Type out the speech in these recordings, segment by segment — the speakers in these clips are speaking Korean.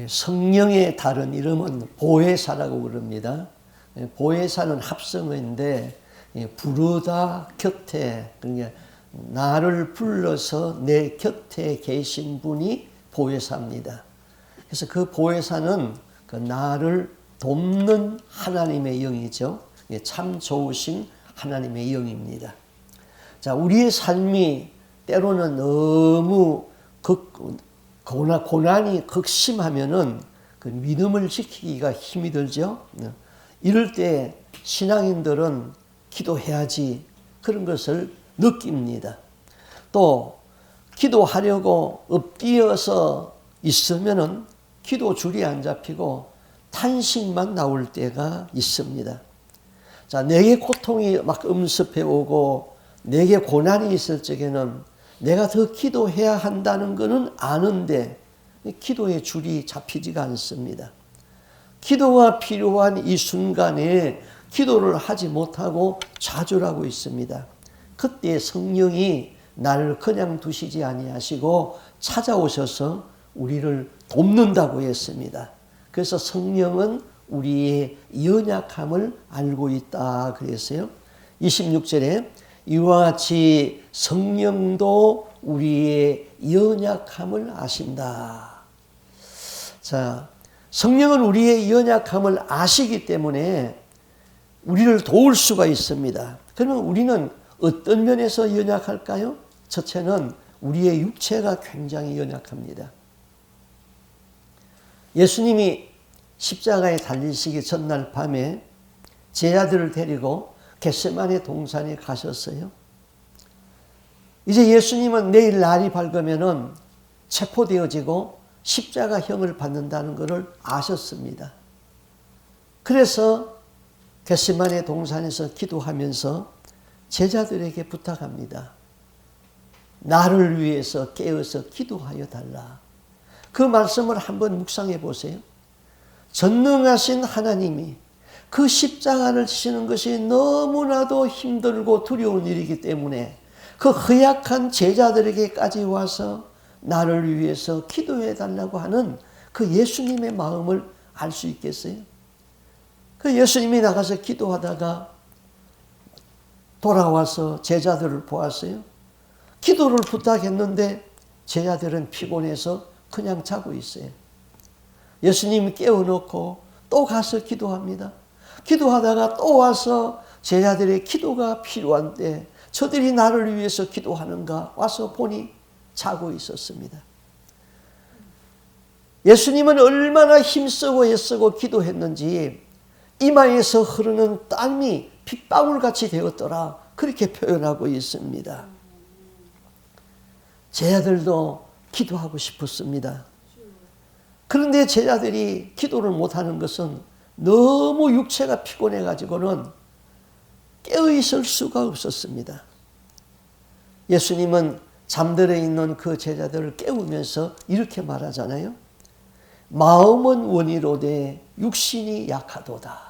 성령의 다른 이름은 보혜사라고 부릅니다. 보혜사는 합성어인데 부르다 곁에, 그러니까 나를 불러서 내 곁에 계신 분이 보혜사입니다. 그래서 그 보혜사는 그 나를 돕는 하나님의 영이죠. 참 좋으신 하나님의 영입니다. 자, 우리의 삶이 때로는 너무 고난이 극심하면은 그 믿음을 지키기가 힘이 들죠. 이럴 때 신앙인들은 기도해야지 그런 것을 느낍니다. 또 기도하려고 엎드려서 있으면은 기도 줄이 안 잡히고 탄식만 나올 때가 있습니다. 자, 내게 고통이 막 음습해 오고 내게 고난이 있을 적에는 내가 더 기도해야 한다는 것은 아는데 기도의 줄이 잡히지가 않습니다. 기도가 필요한 이 순간에 기도를 하지 못하고 좌절하고 있습니다. 그때 성령이 나를 그냥 두시지 아니하시고 찾아오셔서 우리를 돕는다고 했습니다. 그래서 성령은 우리의 연약함을 알고 있다 그랬어요. 26절에 이와 같이 성령도 우리의 연약함을 아신다. 자, 성령은 우리의 연약함을 아시기 때문에 우리를 도울 수가 있습니다. 그러면 우리는 어떤 면에서 연약할까요? 첫째는 우리의 육체가 굉장히 연약합니다. 예수님이 십자가에 달리시기 전날 밤에 제자들을 데리고 겟세마네 동산에 가셨어요. 이제 예수님은 내일 날이 밝으면은 체포되어지고 십자가형을 받는다는 것을 아셨습니다. 그래서 겟세마네 동산에서 기도하면서 제자들에게 부탁합니다. 나를 위해서 깨어서 기도하여 달라. 그 말씀을 한번 묵상해 보세요. 전능하신 하나님이 그 십자가를 지시는 것이 너무나도 힘들고 두려운 일이기 때문에 그 허약한 제자들에게까지 와서 나를 위해서 기도해 달라고 하는 그 예수님의 마음을 알 수 있겠어요? 그 예수님이 나가서 기도하다가 돌아와서 제자들을 보았어요. 기도를 부탁했는데 제자들은 피곤해서 그냥 자고 있어요. 예수님이 깨워놓고 또 가서 기도합니다. 기도하다가 또 와서 제자들의 기도가 필요한 때 저들이 나를 위해서 기도하는가 와서 보니 자고 있었습니다. 예수님은 얼마나 힘쓰고 애쓰고 기도했는지 이마에서 흐르는 땀이 빗방울같이 되었더라 그렇게 표현하고 있습니다. 제자들도 기도하고 싶었습니다. 그런데 제자들이 기도를 못하는 것은 너무 육체가 피곤해 가지고는 깨어있을 수가 없었습니다. 예수님은 잠들어 있는 그 제자들을 깨우면서 이렇게 말하잖아요. 마음은 원이로되 육신이 약하도다.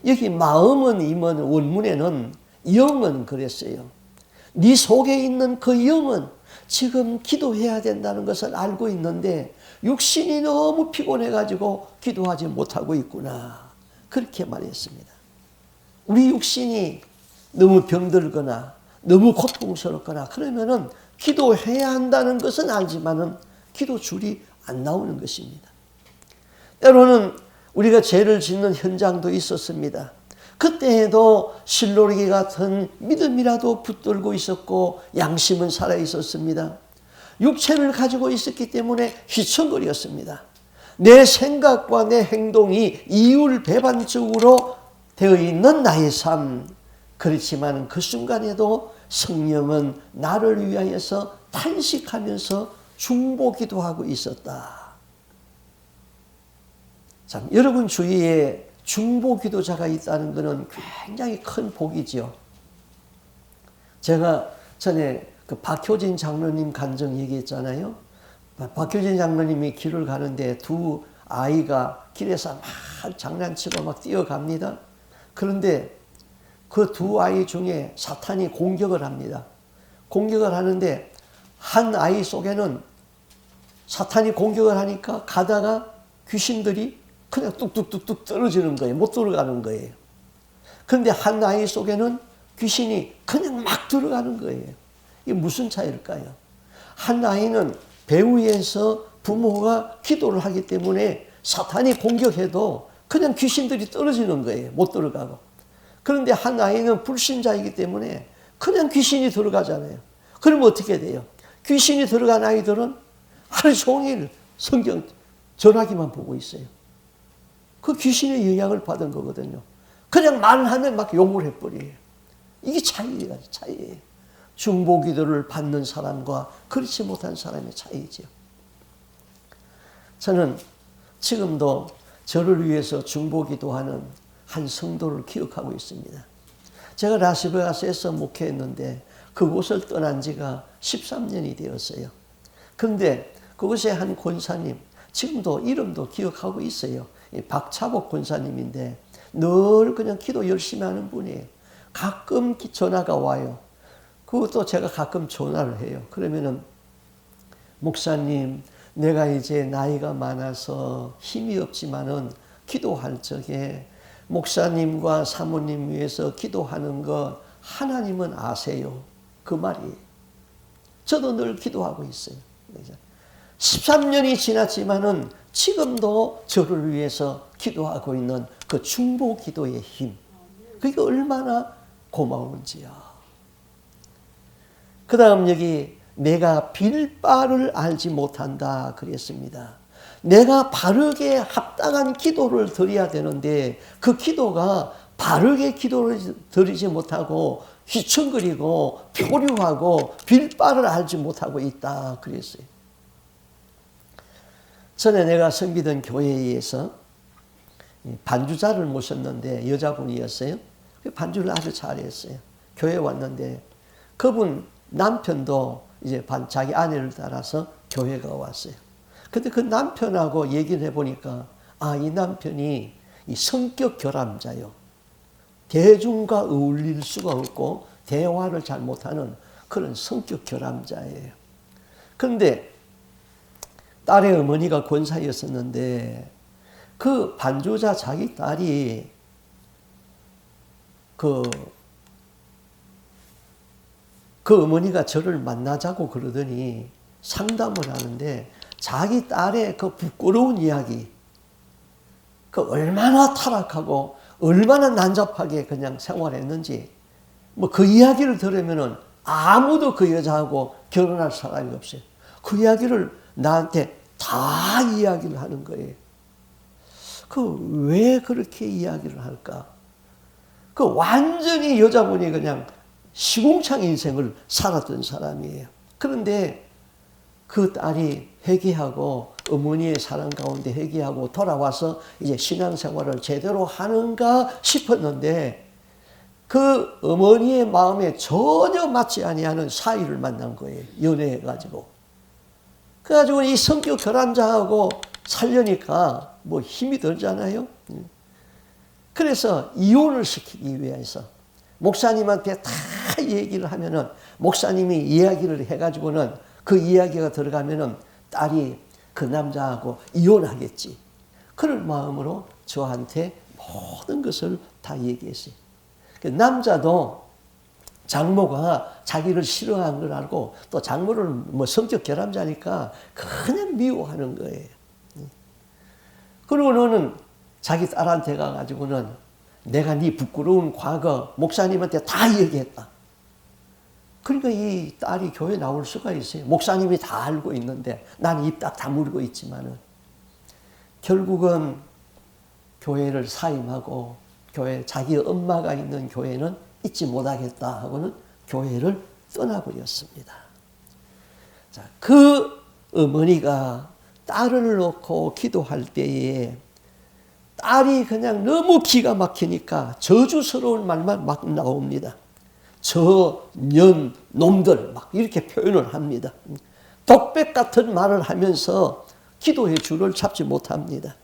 여기 마음은 임은 원문에는 영은 그랬어요. 네 속에 있는 그 영은 지금 기도해야 된다는 것을 알고 있는데 육신이 너무 피곤해가지고 기도하지 못하고 있구나. 그렇게 말했습니다. 우리 육신이 너무 병들거나 너무 고통스럽거나 그러면은 기도해야 한다는 것은 알지만은 기도 줄이 안 나오는 것입니다. 때로는 우리가 죄를 짓는 현장도 있었습니다. 그때에도 실로리기 같은 믿음이라도 붙들고 있었고 양심은 살아 있었습니다. 육체를 가지고 있었기 때문에 휘청거렸습니다. 내 생각과 내 행동이 이율배반적으로 되어 있는 나의 삶. 그렇지만 그 순간에도 성령은 나를 위하여서 탄식하면서 중보기도 하고 있었다. 참, 여러분 주위에 중보기도자가 있다는 것은 굉장히 큰 복이지요. 제가 전에 그 박효진 장로님 간증 얘기했잖아요. 박효진 장로님이 길을 가는데 두 아이가 길에서 막 장난치고 막 뛰어갑니다. 그런데 그 두 아이 중에 사탄이 공격을 합니다. 공격을 하는데 한 아이 속에는 사탄이 공격을 하니까 가다가 귀신들이 그냥 뚝뚝뚝뚝 떨어지는 거예요. 못 들어가는 거예요. 그런데 한 아이 속에는 귀신이 그냥 막 들어가는 거예요. 이게 무슨 차이일까요? 한 아이는 배후에서 부모가 기도를 하기 때문에 사탄이 공격해도 그냥 귀신들이 떨어지는 거예요. 못 들어가고. 그런데 한 아이는 불신자이기 때문에 그냥 귀신이 들어가잖아요. 그러면 어떻게 돼요? 귀신이 들어간 아이들은 하루 종일 성경 전화기만 보고 있어요. 그 귀신의 영향을 받은 거거든요. 그냥 말하면 막 욕을 해버려요. 이게 차이예요. 중보기도를 받는 사람과 그렇지 못한 사람의 차이죠. 저는 지금도 저를 위해서 중보기도하는 한 성도를 기억하고 있습니다. 제가 라스베가스에서 목회했는데 그곳을 떠난 지가 13년이 되었어요. 그런데 그곳에 한 권사님, 지금도 이름도 기억하고 있어요. 박차복 권사님인데 늘 그냥 기도 열심히 하는 분이에요. 가끔 전화가 와요. 그것도 제가 가끔 전화를 해요. 그러면은 목사님, 내가 이제 나이가 많아서 힘이 없지만은 기도할 적에 목사님과 사모님 위해서 기도하는 것 하나님은 아세요. 그 말이에요. 저도 늘 기도하고 있어요. 13년이 지났지만은 지금도 저를 위해서 기도하고 있는 그 중보 기도의 힘. 그게 얼마나 고마운지요. 그 다음 여기 내가 빌 바를 알지 못한다 그랬습니다. 내가 바르게 합당한 기도를 드려야 되는데 그 기도가 바르게 기도를 드리지 못하고 휘청거리고 표류하고 빌 바를 알지 못하고 있다 그랬어요. 전에 내가 섬기던 교회에서 반주자를 모셨는데 여자분이었어요. 반주를 아주 잘했어요. 교회에 왔는데 그분 남편도 이제 자기 아내를 따라서 교회가 왔어요. 근데 그 남편하고 얘기를 해보니까 이 남편이 이 성격 결함자요. 대중과 어울릴 수가 없고 대화를 잘 못하는 그런 성격 결함자예요. 그런데 딸의 어머니가 권사였었는데 그 반주자 자기 딸이 그 어머니가 저를 만나자고 그러더니 상담을 하는데 자기 딸의 그 부끄러운 이야기, 그 얼마나 타락하고 얼마나 난잡하게 그냥 생활했는지 뭐 그 이야기를 들으면은 아무도 그 여자하고 결혼할 사람이 없어요. 그 이야기를 나한테 다 이야기를 하는 거예요. 왜 그렇게 이야기를 할까? 완전히 여자분이 그냥 시궁창 인생을 살았던 사람이에요. 그런데 그 딸이 회개하고 어머니의 사랑 가운데 회개하고 돌아와서 이제 신앙생활을 제대로 하는가 싶었는데 그 어머니의 마음에 전혀 맞지 아니하는 사위를 만난 거예요. 연애해가지고. 그래가지고 이 성격 결함자하고 살려니까 뭐 힘이 들잖아요. 그래서 이혼을 시키기 위해서 목사님한테 다 얘기를 하면은 목사님이 이야기를 해가지고는 그 이야기가 들어가면은 딸이 그 남자하고 이혼하겠지. 그런 마음으로 저한테 모든 것을 다 얘기했어요. 그 남자도 장모가 자기를 싫어하는 걸 알고 또 장모를 뭐 성격 결함자니까 그냥 미워하는 거예요. 그리고 너는 자기 딸한테 가가지고는 내가 네 부끄러운 과거 목사님한테 다 얘기했다. 그러니까 이 딸이 교회 나올 수가 있어요. 목사님이 다 알고 있는데 나는 입 딱 다물고 있지만은 결국은 교회를 사임하고 자기 엄마가 있는 교회는 잊지 못하겠다 하고는 교회를 떠나버렸습니다. 자, 그 어머니가 딸을 놓고 기도할 때에 딸이 그냥 너무 기가 막히니까 저주스러운 말만 막 나옵니다. 년 놈들 막 이렇게 표현을 합니다. 독백 같은 말을 하면서 기도의 줄을 잡지 못합니다.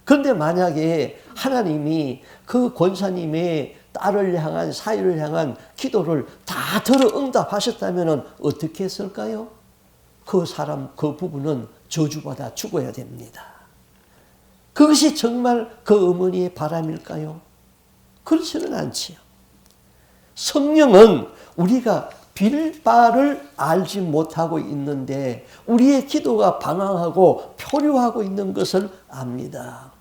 그런데 만약에 하나님이 그 권사님의 딸을 향한 사위를 향한 기도를 다 들어 응답하셨다면 어떻게 했을까요? 그 부부는 저주받아 죽어야 됩니다. 그것이 정말 그 어머니의 바람일까요? 그렇지는 않지요. 성령은 우리가 빌 바를 알지 못하고 있는데 우리의 기도가 방황하고 표류하고 있는 것을 압니다.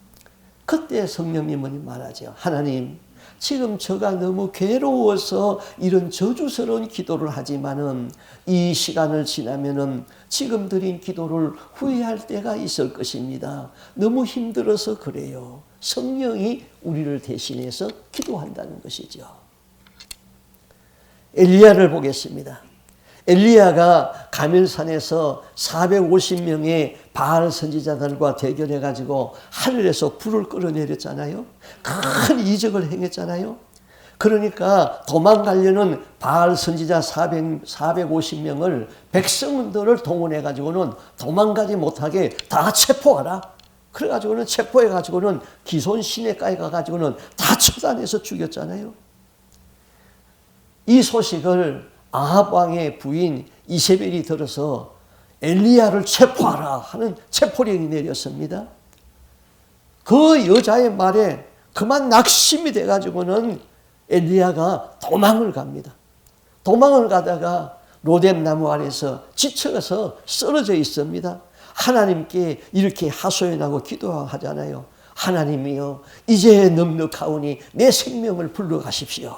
그때 성령님은 말하죠. 하나님, 지금 제가 너무 괴로워서 이런 저주스러운 기도를 하지만은 이 시간을 지나면은 지금 드린 기도를 후회할 때가 있을 것입니다. 너무 힘들어서 그래요. 성령이 우리를 대신해서 기도한다는 것이죠. 엘리야를 보겠습니다. 엘리야가 가멜산에서 450명의 바알 선지자들과 대결해가지고 하늘에서 불을 끌어내렸잖아요. 큰 이적을 행했잖아요. 그러니까 도망가려는 바알 선지자 450명을 백성들을 동원해가지고는 도망가지 못하게 다 체포하라. 그래가지고는 체포해가지고는 기손 시내가에 가가지고는 다 처단해서 죽였잖아요. 이 소식을 아합 왕의 부인 이세벨이 들어서 엘리야를 체포하라 하는 체포령이 내렸습니다. 그 여자의 말에 그만 낙심이 돼가지고는 엘리야가 도망을 갑니다. 도망을 가다가 로뎀나무 아래서 지쳐서 쓰러져 있습니다. 하나님께 이렇게 하소연하고 기도하잖아요. 하나님이여, 이제 넉넉하오니 내 생명을 불러가십시오.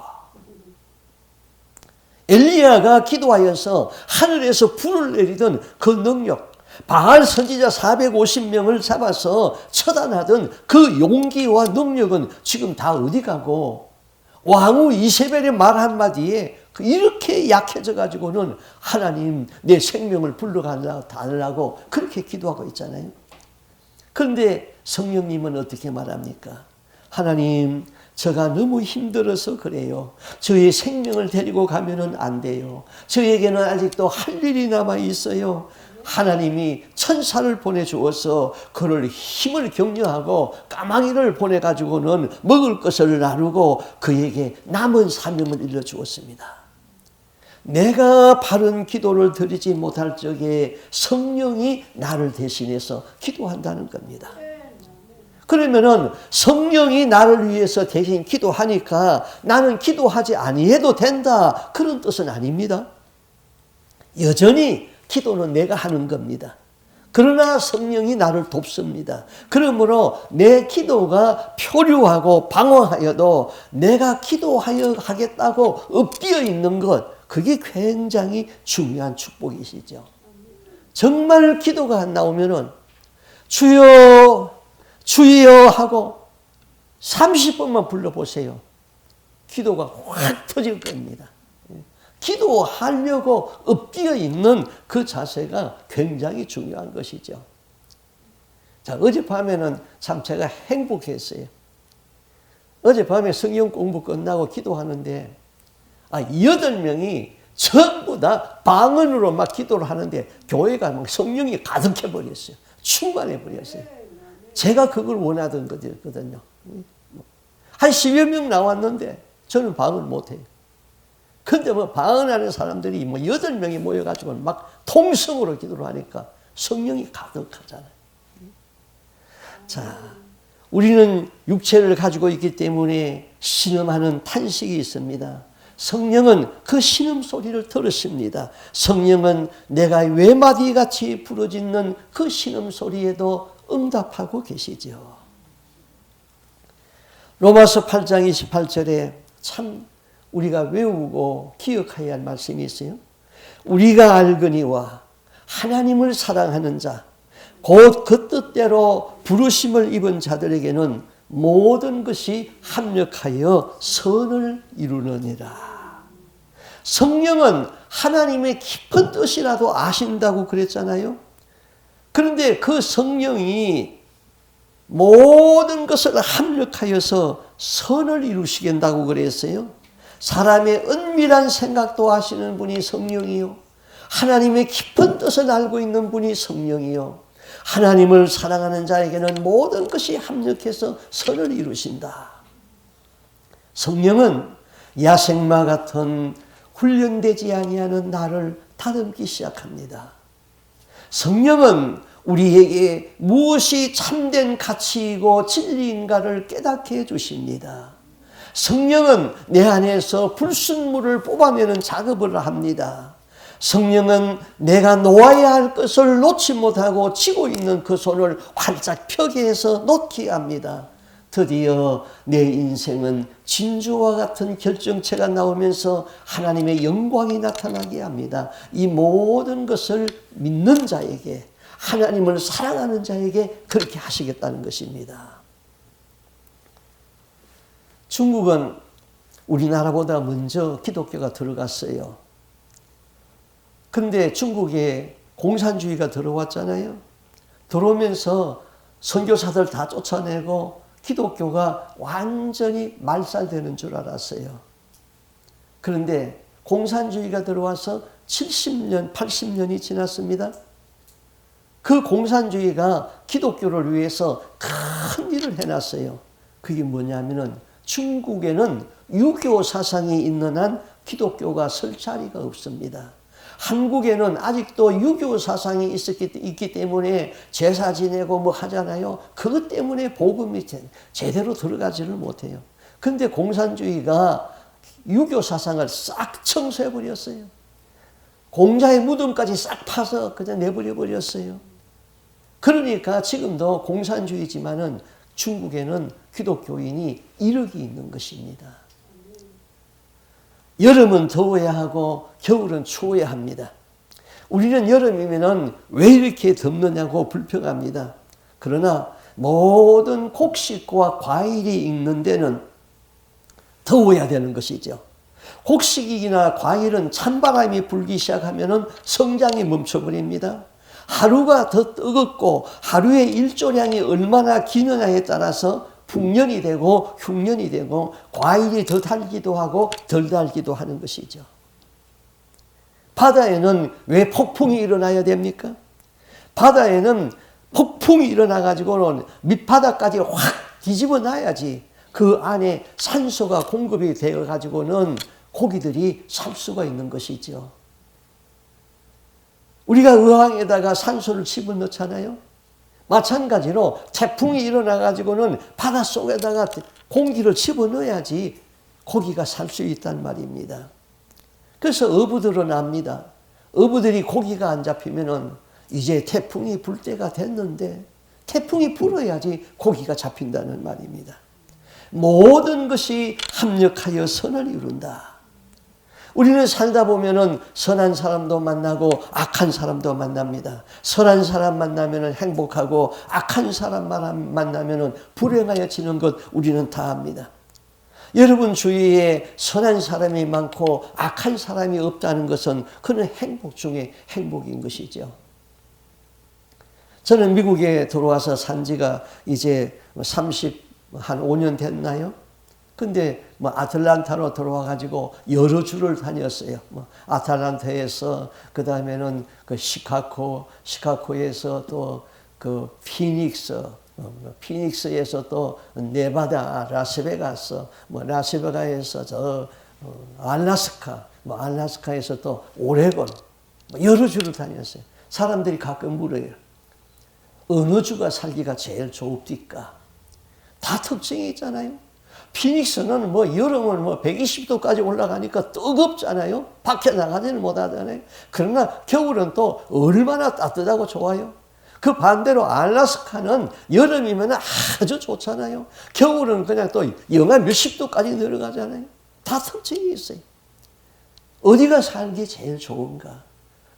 엘리야가 기도하여서 하늘에서 불을 내리던 그 능력, 바알 선지자 450명을 잡아서 처단하던 그 용기와 능력은 지금 다 어디 가고, 왕후 이세벨의 말 한마디에 이렇게 약해져 가지고는 하나님 내 생명을 불러달라고 그렇게 기도하고 있잖아요. 그런데 성령님은 어떻게 말합니까? 하나님, 제가 너무 힘들어서 그래요. 저의 생명을 데리고 가면은 안 돼요. 저에게는 아직도 할 일이 남아 있어요. 하나님이 천사를 보내주어서 그를 힘을 격려하고 까마귀를 보내가지고는 먹을 것을 나누고 그에게 남은 사명을 일러주었습니다. 내가 바른 기도를 드리지 못할 적에 성령이 나를 대신해서 기도한다는 겁니다. 그러면은 성령이 나를 위해서 대신 기도하니까 나는 기도하지 아니해도 된다, 그런 뜻은 아닙니다. 여전히 기도는 내가 하는 겁니다. 그러나 성령이 나를 돕습니다. 그러므로 내 기도가 표류하고 방황하여도 내가 기도하여 하겠다고 엎드려 있는 것, 그게 굉장히 중요한 축복이시죠. 정말 기도가 안 나오면은 주여 주여 하고 30번만 불러보세요. 기도가 확 터질 겁니다. 기도하려고 엎드려 있는 그 자세가 굉장히 중요한 것이죠. 자, 어젯밤에는 참 제가 행복했어요. 어젯밤에 성경 공부 끝나고 기도하는데 8명이 전부 다 방언으로 막 기도를 하는데 교회가 막 성령이 가득해 버렸어요. 충만해 버렸어요. 제가 그걸 원하던 거거든요. 한 10여 명 나왔는데 저는 방언 못해요. 근데 뭐 방언하는 사람들이 8명이 모여가지고 막 통성으로 기도를 하니까 성령이 가득하잖아요. 자, 우리는 육체를 가지고 있기 때문에 신음하는 탄식이 있습니다. 성령은 그 신음소리를 들으십니다. 성령은 내가 외마디같이 부르짖는 그 신음소리에도 응답하고 계시죠. 로마서 8장 28절에 참 우리가 외우고 기억해야 할 말씀이 있어요. 우리가 알거니와 하나님을 사랑하는 자, 곧 그 뜻대로 부르심을 입은 자들에게는 모든 것이 합력하여 선을 이루느니라. 성령은 하나님의 깊은 뜻이라도 아신다고 그랬잖아요. 그런데 그 성령이 모든 것을 합력하여서 선을 이루시겠다고 그랬어요. 사람의 은밀한 생각도 아시는 분이 성령이요, 하나님의 깊은 뜻을 알고 있는 분이 성령이요, 하나님을 사랑하는 자에게는 모든 것이 합력해서 선을 이루신다. 성령은 야생마 같은 훈련되지 아니하는 나를 다듬기 시작합니다. 성령은 우리에게 무엇이 참된 가치이고 진리인가를 깨닫게 해주십니다. 성령은 내 안에서 불순물을 뽑아내는 작업을 합니다. 성령은 내가 놓아야 할 것을 놓지 못하고 쥐고 있는 그 손을 활짝 펴게 해서 놓게 합니다. 드디어 내 인생은 진주와 같은 결정체가 나오면서 하나님의 영광이 나타나게 합니다. 이 모든 것을 믿는 자에게, 하나님을 사랑하는 자에게 그렇게 하시겠다는 것입니다. 중국은 우리나라보다 먼저 기독교가 들어갔어요. 근데 중국에 공산주의가 들어왔잖아요. 들어오면서 선교사들 다 쫓아내고 기독교가 완전히 말살되는 줄 알았어요. 그런데 공산주의가 들어와서 70년, 80년이 지났습니다. 그 공산주의가 기독교를 위해서 큰 일을 해놨어요. 그게 뭐냐면은 중국에는 유교 사상이 있는 한 기독교가 설 자리가 없습니다. 한국에는 아직도 유교 사상이 있기 때문에 제사 지내고 뭐 하잖아요. 그것 때문에 복음이 제대로 들어가지를 못해요. 근데 공산주의가 유교 사상을 싹 청소해버렸어요. 공자의 무덤까지 싹 파서 그냥 내버려버렸어요. 그러니까 지금도 공산주의지만은 중국에는 기독교인이 1억이 있는 것입니다. 여름은 더워야 하고 겨울은 추워야 합니다. 우리는 여름이면은 왜 이렇게 덥느냐고 불평합니다. 그러나 모든 곡식과 과일이 익는 데는 더워야 되는 것이죠. 곡식이나 과일은 찬바람이 불기 시작하면은 성장이 멈춰버립니다. 하루가 더 뜨겁고 하루의 일조량이 얼마나 기느냐에 따라서 풍년이 되고 흉년이 되고 과일이 더 달기도 하고 덜 달기도 하는 것이죠. 바다에는 왜 폭풍이 일어나야 됩니까? 바다에는 폭풍이 일어나가지고는 밑바닥까지 확 뒤집어 놔야지 그 안에 산소가 공급이 되어가지고는 고기들이 살 수가 있는 것이죠. 우리가 의왕에다가 산소를 집어넣잖아요. 마찬가지로 태풍이 일어나가지고는 바닷속에다가 공기를 집어넣어야지 고기가 살 수 있단 말입니다. 그래서 어부들은 압니다. 어부들이 고기가 안 잡히면은 이제 태풍이 불 때가 됐는데 태풍이 불어야지 고기가 잡힌다는 말입니다. 모든 것이 합력하여 선을 이룬다. 우리는 살다 보면은 선한 사람도 만나고 악한 사람도 만납니다. 선한 사람 만나면은 행복하고 악한 사람 만나면은 불행하여지는 것 우리는 다 압니다. 여러분 주위에 선한 사람이 많고 악한 사람이 없다는 것은 그는 행복 중에 행복인 것이죠. 저는 미국에 들어와서 산 지가 이제 35년 됐나요? 근데 아틀란타로 들어와가지고 여러 주를 다녔어요. 아틀란타에서 그 다음에는 그 시카고에서 또 그 피닉스에서 또 네바다, 라스베가스, 라스베가에서 저 알래스카, 알래스카에서 또 오레곤, 여러 주를 다녔어요. 사람들이 가끔 물어요. 어느 주가 살기가 제일 좋읍니까? 다 특징이 있잖아요. 피닉스는 여름은 120도까지 올라가니까 뜨겁잖아요. 밖에 나가지는 못하잖아요. 그러나 겨울은 또 얼마나 따뜻하고 좋아요. 그 반대로 알래스카는 여름이면 아주 좋잖아요. 겨울은 그냥 또 영하 몇십 도까지 내려가잖아요. 다 특징이 있어요. 어디가 살기 제일 좋은가?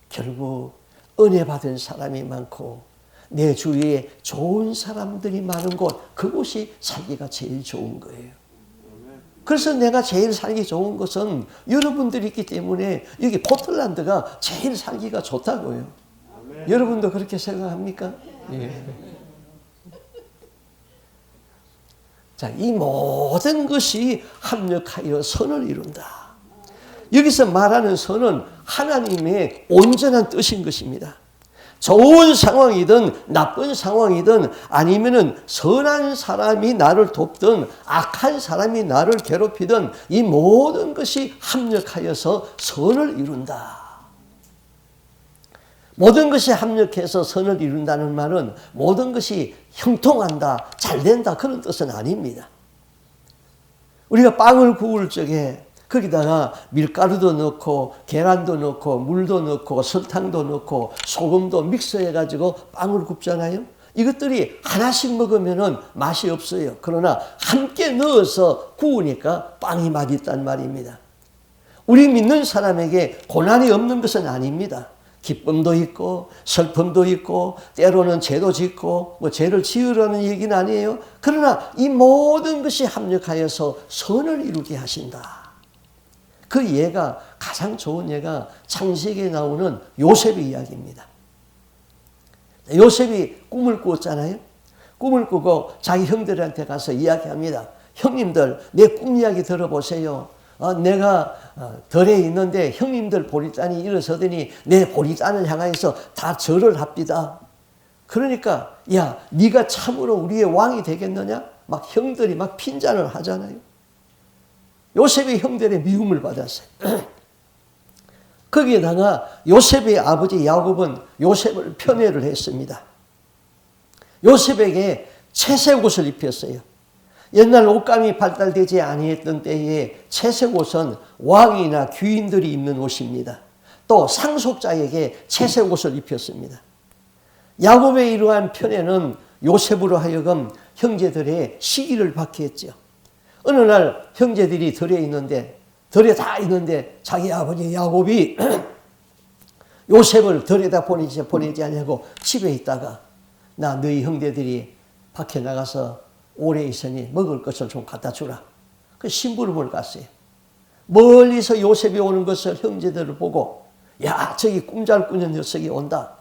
결국 은혜 받은 사람이 많고 내 주위에 좋은 사람들이 많은 곳, 그곳이 살기가 제일 좋은 거예요. 그래서 내가 제일 살기 좋은 것은 여러분들이 있기 때문에 여기 포틀랜드가 제일 살기가 좋다고요. 아멘. 여러분도 그렇게 생각합니까? 예. 자, 이 모든 것이 합력하여 선을 이룬다. 여기서 말하는 선은 하나님의 온전한 뜻인 것입니다. 좋은 상황이든 나쁜 상황이든 아니면은 선한 사람이 나를 돕든 악한 사람이 나를 괴롭히든 이 모든 것이 합력하여서 선을 이룬다. 모든 것이 합력해서 선을 이룬다는 말은 모든 것이 형통한다, 잘 된다 그런 뜻은 아닙니다. 우리가 빵을 구울 적에 거기다가 밀가루도 넣고 계란도 넣고 물도 넣고 설탕도 넣고 소금도 믹서해가지고 빵을 굽잖아요. 이것들이 하나씩 먹으면 맛이 없어요. 그러나 함께 넣어서 구우니까 빵이 맛있단 말입니다. 우리 믿는 사람에게 고난이 없는 것은 아닙니다. 기쁨도 있고 슬픔도 있고 때로는 죄도 짓고 죄를 지으라는 얘기는 아니에요. 그러나 이 모든 것이 합력하여서 선을 이루게 하신다. 그 예가 가장 좋은 예가 창세기에 나오는 요셉의 이야기입니다. 요셉이 꿈을 꾸었잖아요. 꿈을 꾸고 자기 형들한테 가서 이야기합니다. 형님들 내 꿈 이야기 들어보세요. 내가 덜에 있는데 형님들 보리단이 일어서더니 내 보리단을 향하여서 다 절을 합디다. 그러니까 야 네가 참으로 우리의 왕이 되겠느냐? 막 형들이 막 핀잔을 하잖아요. 요셉이 형들의 미움을 받았어요. 거기에다가 요셉의 아버지 야곱은 요셉을 편애를 했습니다. 요셉에게 채색 옷을 입혔어요. 옛날 옷감이 발달되지 아니했던 때에 채색 옷은 왕이나 귀인들이 입는 옷입니다. 또 상속자에게 채색 옷을 입혔습니다. 야곱의 이러한 편애는 요셉으로 하여금 형제들의 시기를 받게 했죠. 어느 날 형제들이 들에 다 있는데 자기 아버지 야곱이 요셉을 들에다 보내지 않냐고 집에 있다가 나 너희 형제들이 밖에 나가서 오래 있으니 먹을 것을 좀 갖다 주라. 그 심부름을 갔어요. 멀리서 요셉이 오는 것을 형제들을 보고 야 저기 꿈 잘 꾸는 녀석이 온다.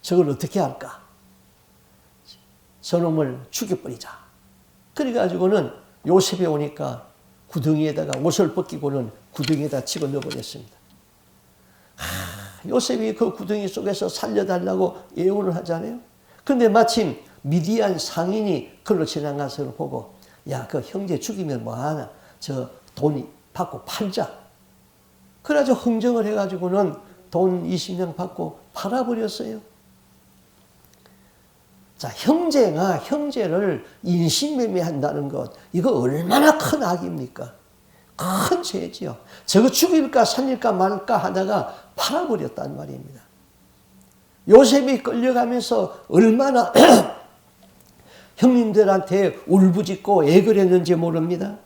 저걸 어떻게 할까? 저놈을 죽여버리자. 그래가지고는 요셉이 오니까 구덩이에다가 옷을 벗기고는 구덩이에다 집어넣어버렸습니다. 요셉이 그 구덩이 속에서 살려달라고 예언을 하잖아요. 그런데 마침 미디안 상인이 그걸로 지나가서 보고 야 그 형제 죽이면 뭐하나 저 돈 받고 팔자. 그래가지고 흥정을 해가지고는 돈 20냥 받고 팔아버렸어요. 자, 형제가 형제를 인신매매한다는 것, 이거 얼마나 큰 악입니까? 큰 죄지요. 저거 죽일까 살릴까 말까 하다가 팔아버렸단 말입니다. 요셉이 끌려가면서 얼마나 형님들한테 울부짖고 애걸 했는지 모릅니다.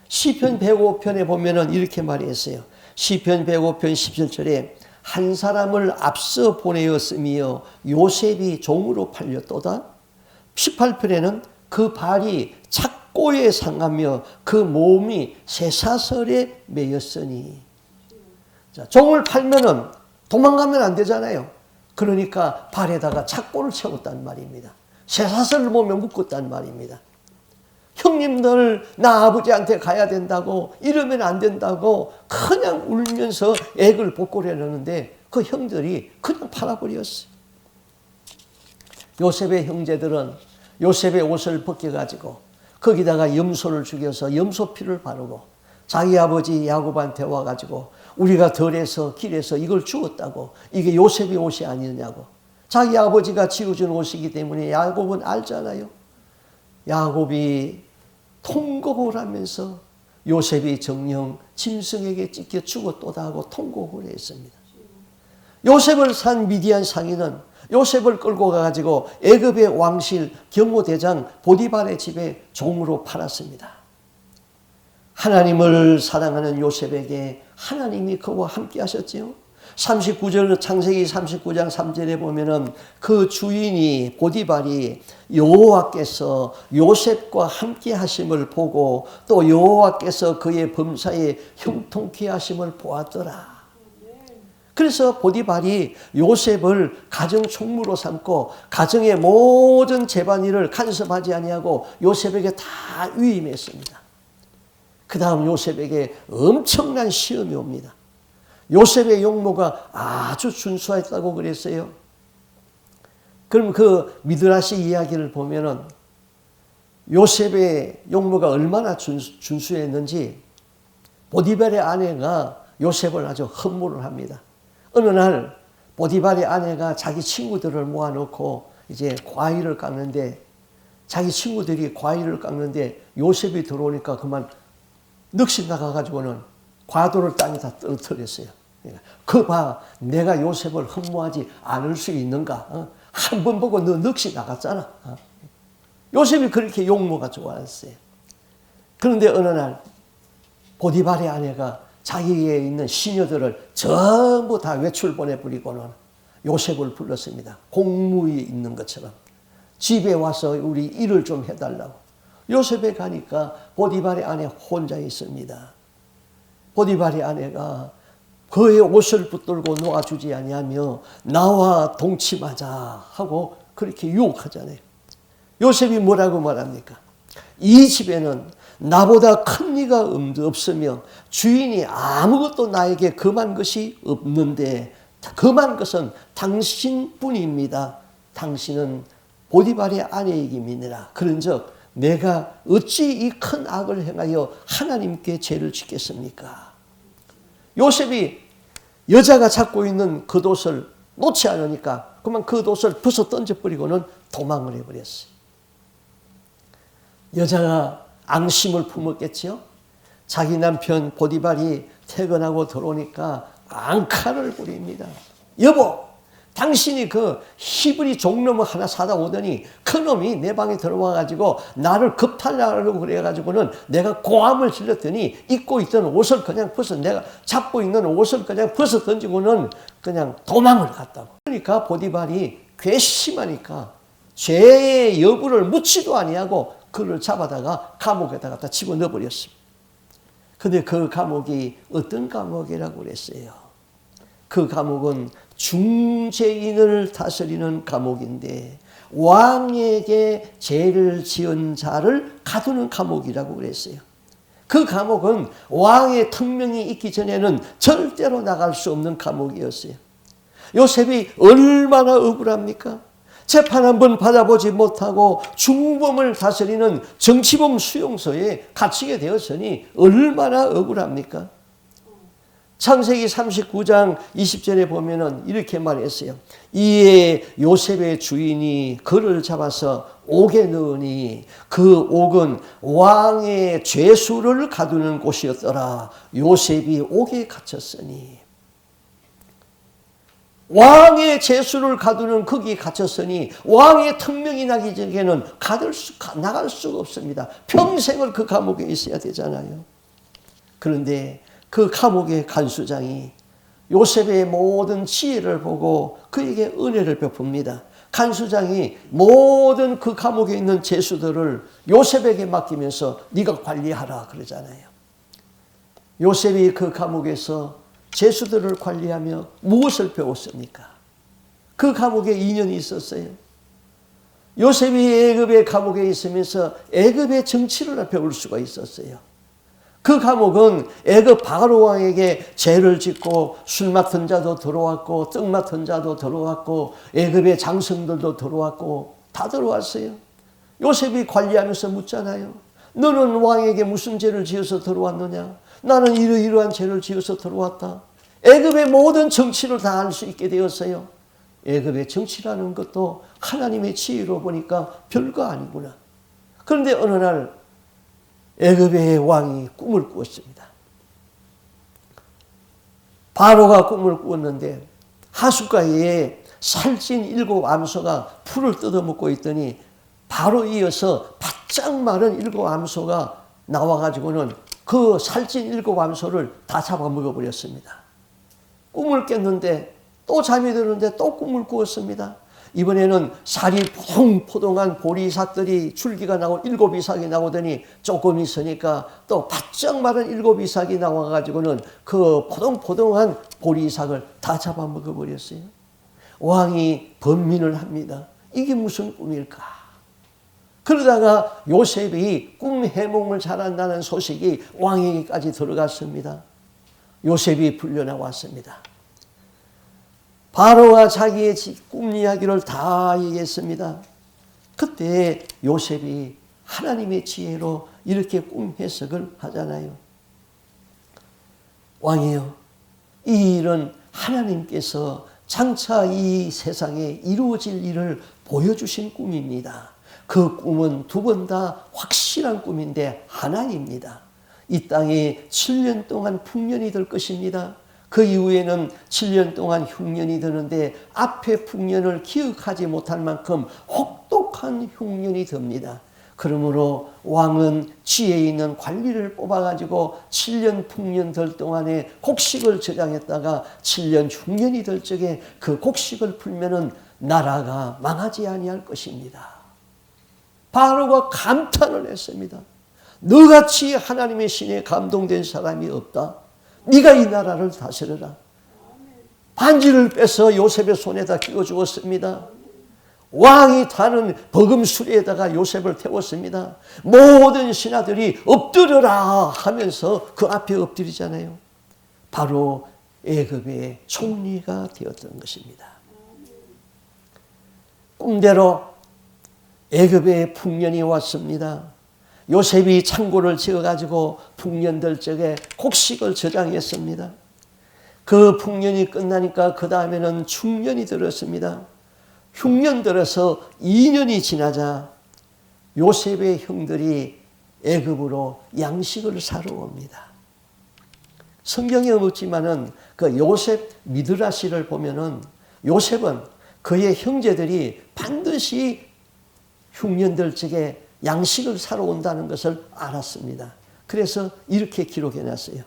시편 105편에 보면은 이렇게 말했어요. 시편 105편 17절에 한 사람을 앞서 보내었으며 요셉이 종으로 팔렸도다. 18편에는 그 발이 착고에 상하며 그 몸이 쇠사슬에 매였으니. 자, 종을 팔면은 도망가면 안 되잖아요. 그러니까 발에다가 착고를 채웠단 말입니다. 쇠사슬을 몸에 묶었단 말입니다. 형님들 나 아버지한테 가야 된다고 이러면 안 된다고 그냥 울면서 액을 복골해놓는데 그 형들이 그냥 팔아버렸어요. 요셉의 형제들은 요셉의 옷을 벗겨가지고 거기다가 염소를 죽여서 염소피를 바르고 자기 아버지 야곱한테 와가지고 우리가 들에서 길에서 이걸 주었다고 이게 요셉의 옷이 아니냐고. 자기 아버지가 지어준 옷이기 때문에 야곱은 알잖아요. 야곱이 통곡을 하면서 요셉이 정녕 짐승에게 찢겨 죽었도다 하고 통곡을 했습니다. 요셉을 산 미디안 상인은 요셉을 끌고 가가지고 애굽의 왕실 경호대장 보디발의 집에 종으로 팔았습니다. 하나님을 사랑하는 요셉에게 하나님이 그와 함께 하셨지요. 39절 창세기 39장 3절에 보면은 그 주인이 보디발이 여호와께서 요셉과 함께 하심을 보고 또 여호와께서 그의 범사에 형통케 하심을 보았더라. 그래서 보디발이 요셉을 가정 총무로 삼고 가정의 모든 집안일을 간섭하지 아니하고 요셉에게 다 위임했습니다. 그 다음 요셉에게 엄청난 시험이 옵니다. 요셉의 용모가 아주 준수했다고 그랬어요. 그럼 그 미드라시 이야기를 보면은 요셉의 용모가 얼마나 준수했는지 보디발의 아내가 요셉을 아주 흠모를 합니다. 어느 날 보디발의 아내가 자기 친구들을 모아놓고 이제 과일을 깎는데, 자기 친구들이 과일을 깎는데 요셉이 들어오니까 그만 넋이 나가가지고는 과도를 땅에다 떨어뜨렸어요. 그 봐, 내가 요셉을 흠모하지 않을 수 있는가? 한 번 보고 너 넋이 나갔잖아. 요셉이 그렇게 용모가 좋았어요. 그런데 어느 날 보디발의 아내가 자기에 있는 시녀들을 전부 다 외출 보내버리고는 요셉을 불렀습니다. 공무에 있는 것처럼 집에 와서 우리 일을 좀 해달라고. 요셉에 가니까 보디발의 아내 혼자 있습니다. 보디발의 아내가 그의 옷을 붙들고 놓아주지 아니하며 나와 동침하자 하고 그렇게 유혹하잖아요. 요셉이 뭐라고 말합니까? 이 집에는 나보다 큰 이가 없으며 주인이 아무것도 나에게 금한 것이 없는데 금한 것은 당신뿐입니다. 당신은 보디발의 아내이기민이라. 그런즉 내가 어찌 이 큰 악을 행하여 하나님께 죄를 짓겠습니까? 요셉이 여자가 잡고 있는 그 돛을 놓지 않으니까 그만 그 돛을 벗어 던져버리고는 도망을 해버렸어요. 여자가 앙심을 품었겠죠. 자기 남편 보디발이 퇴근하고 들어오니까 앙칼을 부립니다. 여보, 당신이 그 히브리 종놈을 하나 사다 오더니 그놈이 내 방에 들어와가지고 나를 겁탈하려고 그래가지고는 내가 고함을 질렀더니 입고 있던 옷을 그냥 벗어, 내가 잡고 있는 옷을 그냥 벗어 던지고는 그냥 도망을 갔다고. 그러니까 보디발이 괘씸하니까 죄의 여부를 묻지도 아니하고 그를 잡아다가 감옥에다 갖다 집어넣어 버렸습니다. 근데 그 감옥이 어떤 감옥이라고 그랬어요? 그 감옥은 중재인을 다스리는 감옥인데 왕에게 죄를 지은 자를 가두는 감옥이라고 그랬어요. 그 감옥은 왕의 특명이 있기 전에는 절대로 나갈 수 없는 감옥이었어요. 요셉이 얼마나 억울합니까? 재판 한번 받아보지 못하고 중범을 다스리는 정치범 수용소에 갇히게 되었으니 얼마나 억울합니까? 창세기 39장 20절에 보면은 이렇게 말했어요. 이에 요셉의 주인이 그를 잡아서 옥에 넣으니 그 옥은 왕의 죄수를 가두는 곳이었더라. 요셉이 옥에 갇혔으니. 왕의 죄수를 가두는 거기에 갇혔으니 왕의 특명이 나기 전에는 나갈 수가 없습니다. 평생을 그 감옥에 있어야 되잖아요. 그런데 그 감옥의 간수장이 요셉의 모든 지혜를 보고 그에게 은혜를 베풉니다. 간수장이 모든 그 감옥에 있는 죄수들을 요셉에게 맡기면서 네가 관리하라 그러잖아요. 요셉이 그 감옥에서 죄수들을 관리하며 무엇을 배웠습니까? 그 감옥에 2년이 있었어요. 요셉이 애굽의 감옥에 있으면서 애굽의 정치를 배울 수가 있었어요. 그 감옥은 애굽 바로 왕에게 죄를 짓고 술 맡은 자도 들어왔고 떡 맡은 자도 들어왔고 애굽의 장성들도 들어왔고 다 들어왔어요. 요셉이 관리하면서 묻잖아요. 너는 왕에게 무슨 죄를 지어서 들어왔느냐? 나는 이러이러한 죄를 지어서 들어왔다. 애굽의 모든 정치를 다 알 수 있게 되었어요. 애굽의 정치라는 것도 하나님의 지혜로 보니까 별거 아니구나. 그런데 어느 날 애굽의 왕이 꿈을 꾸었습니다. 바로가 꿈을 꾸었는데 하숫가에 살찐 7 암소가 풀을 뜯어먹고 있더니 바로 이어서 바짝 마른 7 암소가 나와가지고는 그 살찐 7 암소를 다 잡아먹어버렸습니다. 꿈을 깼는데 또 잠이 드는데 또 꿈을 꾸었습니다. 이번에는 살이 포동포동한 보리삭들이 줄기가 나고 7 이삭이 나오더니 조금 있으니까 또 바짝 마른 7 이삭이 나와가지고는 그 포동포동한 보리삭을 다 잡아먹어버렸어요. 왕이 번민을 합니다. 이게 무슨 꿈일까? 그러다가 요셉이 꿈 해몽을 잘한다는 소식이 왕에게까지 들어갔습니다. 요셉이 풀려나왔습니다. 바로가 자기의 꿈 이야기를 다 얘기했습니다. 그때 요셉이 하나님의 지혜로 이렇게 꿈 해석을 하잖아요. 왕이여, 이 일은 하나님께서 장차 이 세상에 이루어질 일을 보여주신 꿈입니다. 그 꿈은 두 번 다 확실한 꿈인데 하나입니다. 이 땅에 7년 동안 풍년이 될 것입니다. 그 이후에는 7년 동안 흉년이 드는데 앞에 풍년을 기억하지 못할 만큼 혹독한 흉년이 듭니다. 그러므로 왕은 지혜 있는 관리를 뽑아가지고 7년 풍년 될 동안에 곡식을 저장했다가 7년 흉년이 될 적에 그 곡식을 풀면은 나라가 망하지 아니할 것입니다. 바로가 감탄을 했습니다. 너같이 하나님의 신에 감동된 사람이 없다. 네가 이 나라를 다스려라. 반지를 빼서 요셉의 손에다 끼워 주었습니다. 왕이 타는 버금 수레에다가 요셉을 태웠습니다. 모든 신하들이 엎드려라 하면서 그 앞에 엎드리잖아요. 바로 애굽의 총리가 되었던 것입니다. 꿈대로 애굽의 풍년이 왔습니다. 요셉이 창고를 지어가지고 풍년될 적에 곡식을 저장했습니다. 그 풍년이 끝나니까 그 다음에는 충년이 들었습니다. 흉년 들어서 2년이 지나자 요셉의 형들이 애굽으로 양식을 사러 옵니다. 성경에 없지만은 그 요셉 미드라시를 보면은 요셉은 그의 형제들이 반드시 흉년될 적에 양식을 사러 온다는 것을 알았습니다. 그래서 이렇게 기록해 놨어요.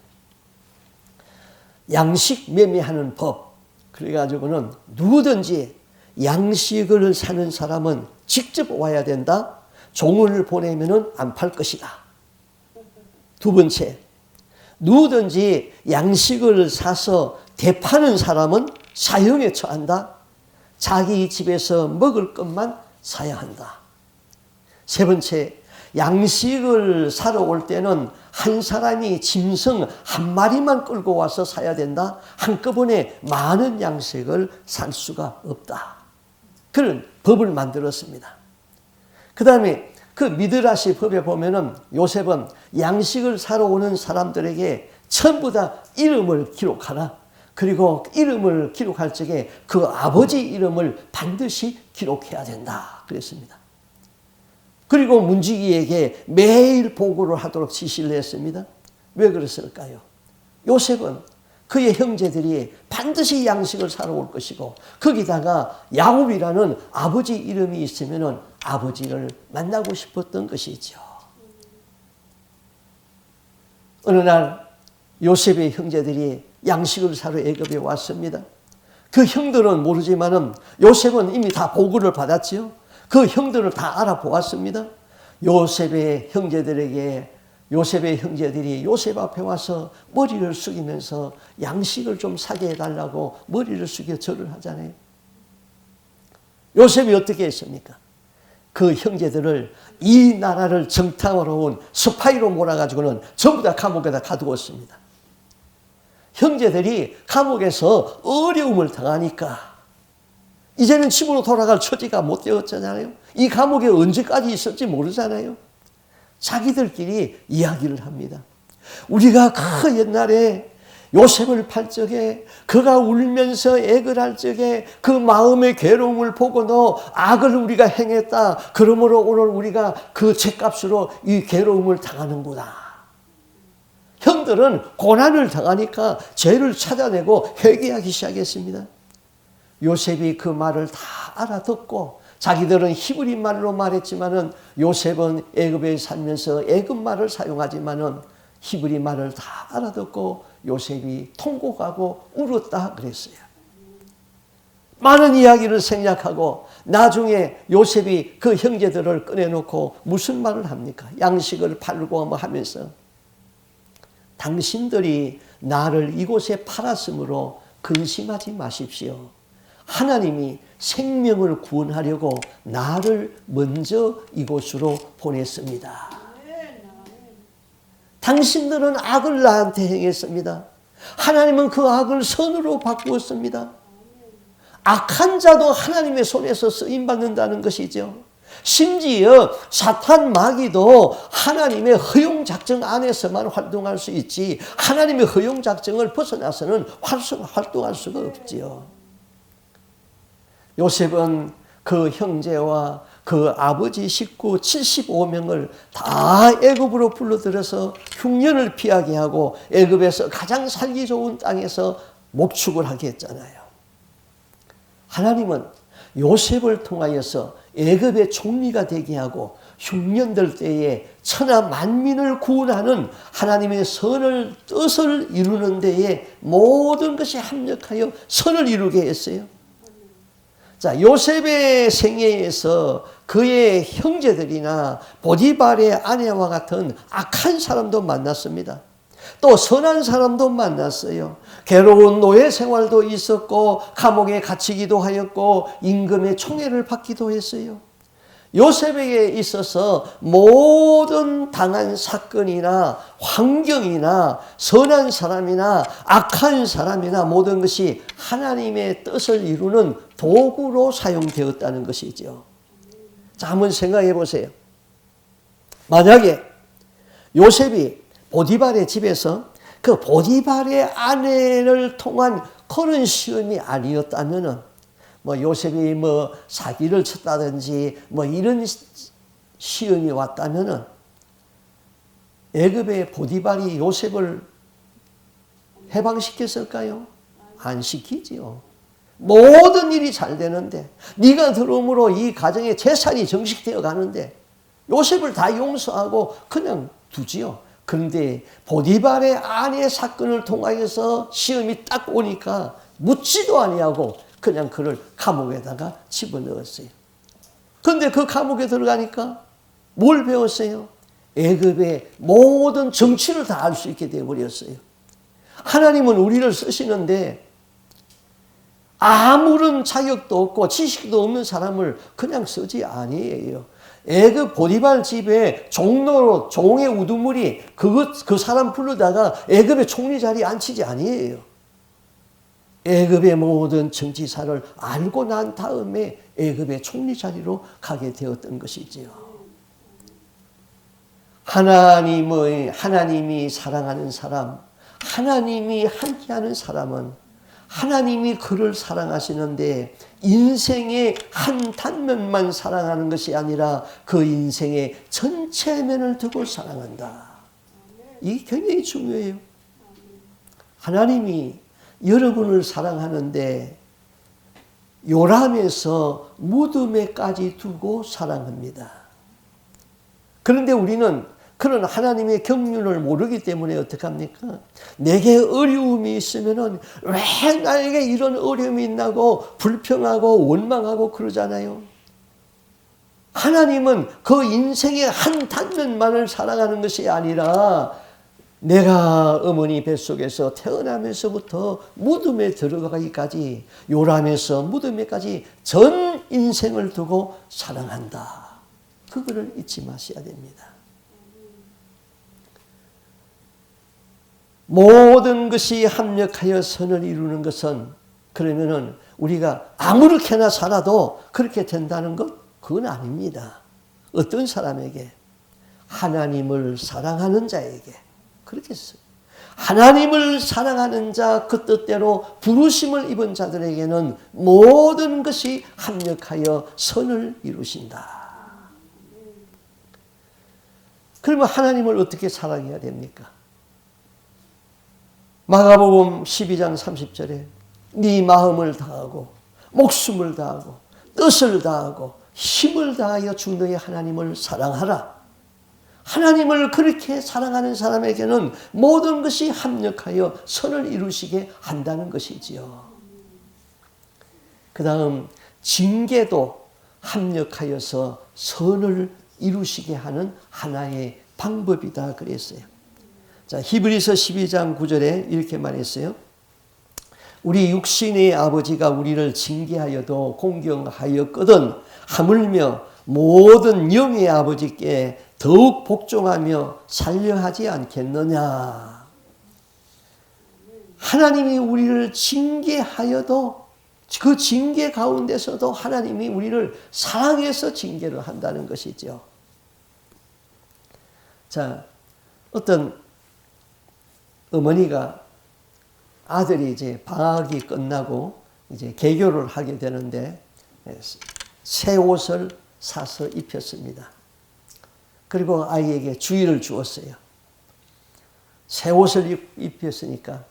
양식 매매하는 법. 그래가지고는 누구든지 양식을 사는 사람은 직접 와야 된다. 종을 보내면은 안 팔 것이다. 두 번째, 누구든지 양식을 사서 대파는 사람은 사형에 처한다. 자기 집에서 먹을 것만 사야 한다. 세 번째, 양식을 사러 올 때는 한 사람이 짐승 한 마리만 끌고 와서 사야 된다. 한꺼번에 많은 양식을 살 수가 없다. 그런 법을 만들었습니다. 그 다음에 그 미드라시 법에 보면은 요셉은 양식을 사러 오는 사람들에게 전부 다 이름을 기록하라. 그리고 이름을 기록할 적에 그 아버지 이름을 반드시 기록해야 된다. 그랬습니다. 그리고 문지기에게 매일 보고를 하도록 지시를 했습니다. 왜 그랬을까요? 요셉은 그의 형제들이 반드시 양식을 사러 올 것이고 거기다가 야곱이라는 아버지 이름이 있으면 아버지를 만나고 싶었던 것이죠. 어느 날 요셉의 형제들이 양식을 사러 애굽에 왔습니다. 그 형들은 모르지만은 요셉은 이미 다 보고를 받았지요. 그 형들을 다 알아보았습니다. 요셉의 형제들이 요셉 앞에 와서 머리를 숙이면서 양식을 좀 사게 해달라고 머리를 숙여 절을 하잖아요. 요셉이 어떻게 했습니까? 그 형제들을 이 나라를 정탐하러 온 스파이로 몰아가지고는 전부 다 감옥에다 가두었습니다. 형제들이 감옥에서 어려움을 당하니까 이제는 집으로 돌아갈 처지가 못 되었잖아요. 이 감옥에 언제까지 있을지 모르잖아요. 자기들끼리 이야기를 합니다. 우리가 그 옛날에 요셉을 팔 적에 그가 울면서 애걸할 적에 그 마음의 괴로움을 보고도 악을 우리가 행했다. 그러므로 오늘 우리가 그 죄값으로 이 괴로움을 당하는구나. 형들은 고난을 당하니까 죄를 찾아내고 회개하기 시작했습니다. 요셉이 그 말을 다 알아듣고 자기들은 히브리 말로 말했지만은 요셉은 애굽에 살면서 애굽 말을 사용하지만은 히브리 말을 다 알아듣고 요셉이 통곡하고 울었다 그랬어요. 많은 이야기를 생략하고 나중에 요셉이 그 형제들을 꺼내놓고 무슨 말을 합니까? 양식을 팔고 뭐 하면서 당신들이 나를 이곳에 팔았으므로 근심하지 마십시오. 하나님이 생명을 구원하려고 나를 먼저 이곳으로 보냈습니다. 당신들은 악을 나한테 행했습니다. 하나님은 그 악을 선으로 바꾸었습니다. 악한 자도 하나님의 손에서 쓰임받는다는 것이죠. 심지어 사탄 마귀도 하나님의 허용작정 안에서만 활동할 수 있지 하나님의 허용작정을 벗어나서는 활동할 수가 없지요. 요셉은 그 형제와 그 아버지 식구 75명을 다 애굽으로 불러들여서 흉년을 피하게 하고 애굽에서 가장 살기 좋은 땅에서 목축을 하게 했잖아요. 하나님은 요셉을 통하여서 애굽의 총리가 되게 하고 흉년될 때에 천하 만민을 구원하는 하나님의 선을 뜻을 이루는 데에 모든 것이 합력하여 선을 이루게 했어요. 자, 요셉의 생애에서 그의 형제들이나 보디발의 아내와 같은 악한 사람도 만났습니다. 또 선한 사람도 만났어요. 괴로운 노예 생활도 있었고 감옥에 갇히기도 하였고 임금의 총애를 받기도 했어요. 요셉에게 있어서 모든 당한 사건이나 환경이나 선한 사람이나 악한 사람이나 모든 것이 하나님의 뜻을 이루는 도구로 사용되었다는 것이죠. 자, 한번 생각해 보세요. 만약에 요셉이 보디발의 집에서 그 보디발의 아내를 통한 그런 시험이 아니었다면은 요셉이 사기를 쳤다든지 이런 시험이 왔다면은 애굽의 보디발이 요셉을 해방시켰을까요? 안 시키지요. 모든 일이 잘 되는데 네가 들어옴으로 이 가정의 재산이 정식되어 가는데 요셉을 다 용서하고 그냥 두지요. 그런데 보디발의 아내 사건을 통하여서 시험이 딱 오니까 묻지도 아니하고 그냥 그를 감옥에다가 집어넣었어요. 그런데 그 감옥에 들어가니까 뭘 배웠어요? 애굽의 모든 정치를 다 알 수 있게 되어버렸어요. 하나님은 우리를 쓰시는데 아무런 자격도 없고 지식도 없는 사람을 그냥 쓰지 아니에요. 애굽 보디발 집에 종로로 종의 우두머리 그 사람 부르다가 애굽의 총리 자리에 앉히지 아니에요. 애굽의 모든 정치사를 알고 난 다음에 애굽의 총리 자리로 가게 되었던 것이지요. 하나님이 사랑하는 사람, 하나님이 함께하는 사람은 하나님이 그를 사랑하시는데 인생의 한 단면만 사랑하는 것이 아니라 그 인생의 전체 면을 두고 사랑한다. 이게 굉장히 중요해요. 하나님이 여러분을 사랑하는데 요람에서 무덤에까지 두고 사랑합니다. 그런데 우리는 그런 하나님의 경륜을 모르기 때문에 어떡합니까? 내게 어려움이 있으면은 왜 나에게 이런 어려움이 있나고 불평하고 원망하고 그러잖아요. 하나님은 그 인생의 한 단면만을 사랑하는 것이 아니라 내가 어머니 뱃속에서 태어나면서부터 무덤에 들어가기까지 요람에서 무덤에까지 전 인생을 두고 사랑한다. 그거를 잊지 마셔야 됩니다. 모든 것이 합력하여 선을 이루는 것은 그러면은 우리가 아무렇게나 살아도 그렇게 된다는 것? 그건 아닙니다. 어떤 사람에게? 하나님을 사랑하는 자에게. 그렇게 써요. 하나님을 사랑하는 자, 그 뜻대로 부르심을 입은 자들에게는 모든 것이 합력하여 선을 이루신다. 그러면 하나님을 어떻게 사랑해야 됩니까? 마가복음 12장 30절에 네 마음을 다하고 목숨을 다하고 뜻을 다하고 힘을 다하여 주 너의 하나님을 사랑하라. 하나님을 그렇게 사랑하는 사람에게는 모든 것이 합력하여 선을 이루시게 한다는 것이지요. 그 다음 징계도 합력하여서 선을 이루시게 하는 하나의 방법이다 그랬어요. 자, 히브리서 12장 9절에 이렇게 말했어요. 우리 육신의 아버지가 우리를 징계하여도 공경하였거든 하물며 모든 영의 아버지께 더욱 복종하며 살려하지 않겠느냐. 하나님이 우리를 징계하여도 그 징계 가운데서도 하나님이 우리를 사랑해서 징계를 한다는 것이죠. 자, 어떤 어머니가 아들이 이제 방학이 끝나고 이제 개교를 하게 되는데 새 옷을 사서 입혔습니다. 그리고 아이에게 주의를 주었어요. 새 옷을 입혔으니까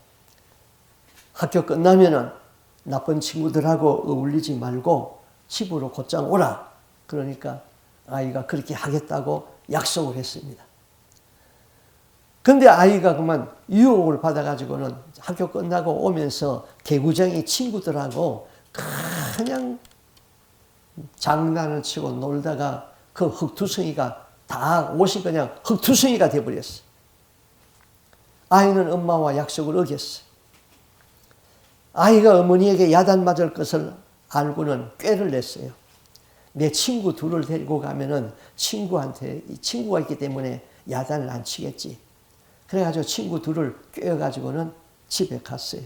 학교 끝나면은 나쁜 친구들하고 어울리지 말고 집으로 곧장 오라. 그러니까 아이가 그렇게 하겠다고 약속을 했습니다. 근데 아이가 그만 유혹을 받아가지고는 학교 끝나고 오면서 개구쟁이 친구들하고 그냥 장난을 치고 놀다가 그 흙투성이가 다 옷이 그냥 흙투성이가 되어버렸어요. 아이는 엄마와 약속을 어겼어요. 아이가 어머니에게 야단맞을 것을 알고는 꾀를 냈어요. 내 친구 둘을 데리고 가면은 친구가 있기 때문에 야단을 안 치겠지. 그래가지고 친구 둘을 꿰어가지고는 집에 갔어요.